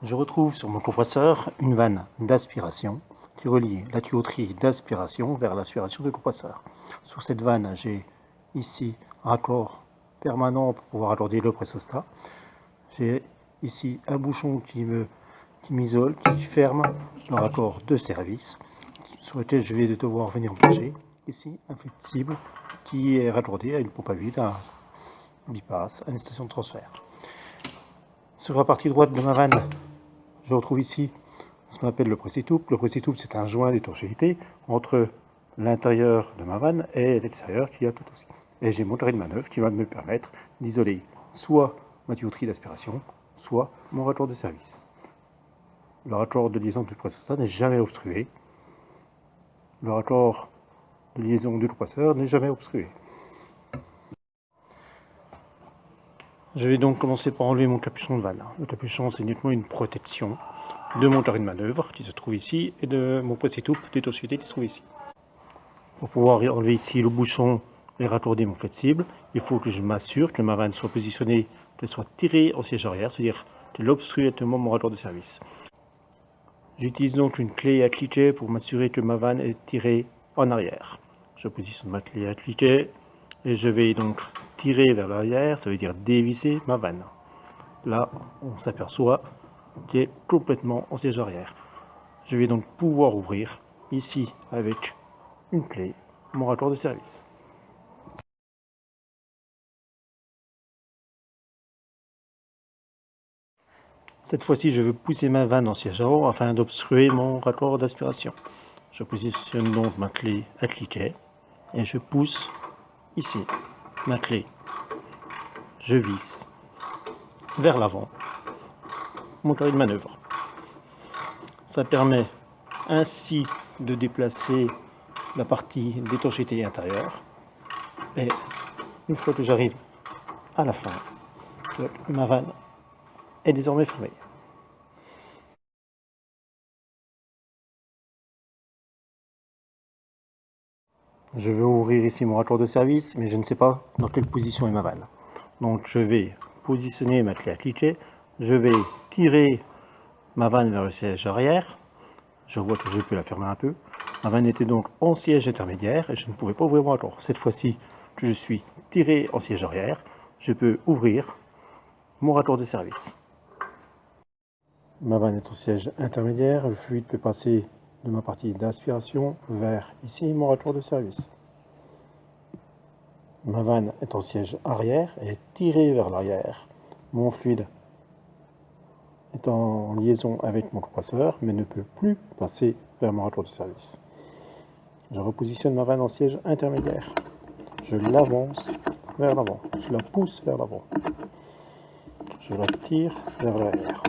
Je retrouve sur mon compresseur une vanne d'aspiration qui relie la tuyauterie d'aspiration vers l'aspiration du compresseur. Sur cette vanne, j'ai ici un raccord permanent pour pouvoir accorder le pressostat. J'ai ici un bouchon qui m'isole, qui ferme le raccord de service, sur lequel je vais devoir venir bouger. Ici, un flexible qui est raccordé à une pompe à vide, à un bypass, à une station de transfert. Sur la partie droite de ma vanne, je retrouve ici ce qu'on appelle le pressé-touple. Le pressé-touple, c'est un joint d'étanchéité entre l'intérieur de ma vanne et l'extérieur qui a tout aussi. Et j'ai mon carré de manœuvre qui va me permettre d'isoler soit ma tuyauterie d'aspiration, soit mon raccord de service. Le raccord de liaison du pressostat n'est jamais obstrué. Le raccord de liaison du compresseur n'est jamais obstrué. Je vais donc commencer par enlever mon capuchon de vanne. Le capuchon, c'est uniquement une protection de mon carré de manœuvre qui se trouve ici et de mon pressé-touple d'étanchéité qui se trouve ici. Pour pouvoir enlever ici le bouchon et raccorder mon flexible, il faut que je m'assure que ma vanne soit positionnée, qu'elle soit tirée en siège arrière, c'est-à-dire qu'elle obstrue actuellement mon raccord de service. J'utilise donc une clé à cliquet pour m'assurer que ma vanne est tirée en arrière. Je positionne ma clé à cliquet et je vais donc tirer vers l'arrière, ça veut dire dévisser ma vanne. Là, on s'aperçoit qu'elle est complètement en siège arrière. Je vais donc pouvoir ouvrir ici avec une clé mon raccord de service. Cette fois-ci, je veux pousser ma vanne en siège avant afin d'obstruer mon raccord d'aspiration. Je positionne donc ma clé à cliquet et je pousse ici ma clé. Je visse vers l'avant mon carré de manœuvre. Ça permet ainsi de déplacer la partie d'étanchéité intérieure. Et une fois que j'arrive à la fin, ma vanne est désormais fermée. Je veux ouvrir ici mon raccord de service, mais je ne sais pas dans quelle position est ma vanne. Donc je vais positionner ma clé à cliquet, je vais tirer ma vanne vers le siège arrière. Je vois que je peux la fermer un peu. Ma vanne était donc en siège intermédiaire et je ne pouvais pas ouvrir mon raccord. Cette fois-ci que je suis tiré en siège arrière, je peux ouvrir mon raccord de service. Ma vanne est en siège intermédiaire, le fluide peut passer de ma partie d'aspiration vers ici mon raccord de service. Ma vanne est en siège arrière et est tirée vers l'arrière. Mon fluide est en liaison avec mon compresseur mais ne peut plus passer vers mon raccord de service. Je repositionne ma vanne en siège intermédiaire. Je l'avance vers l'avant. Je la pousse vers l'avant. Je la tire vers l'arrière.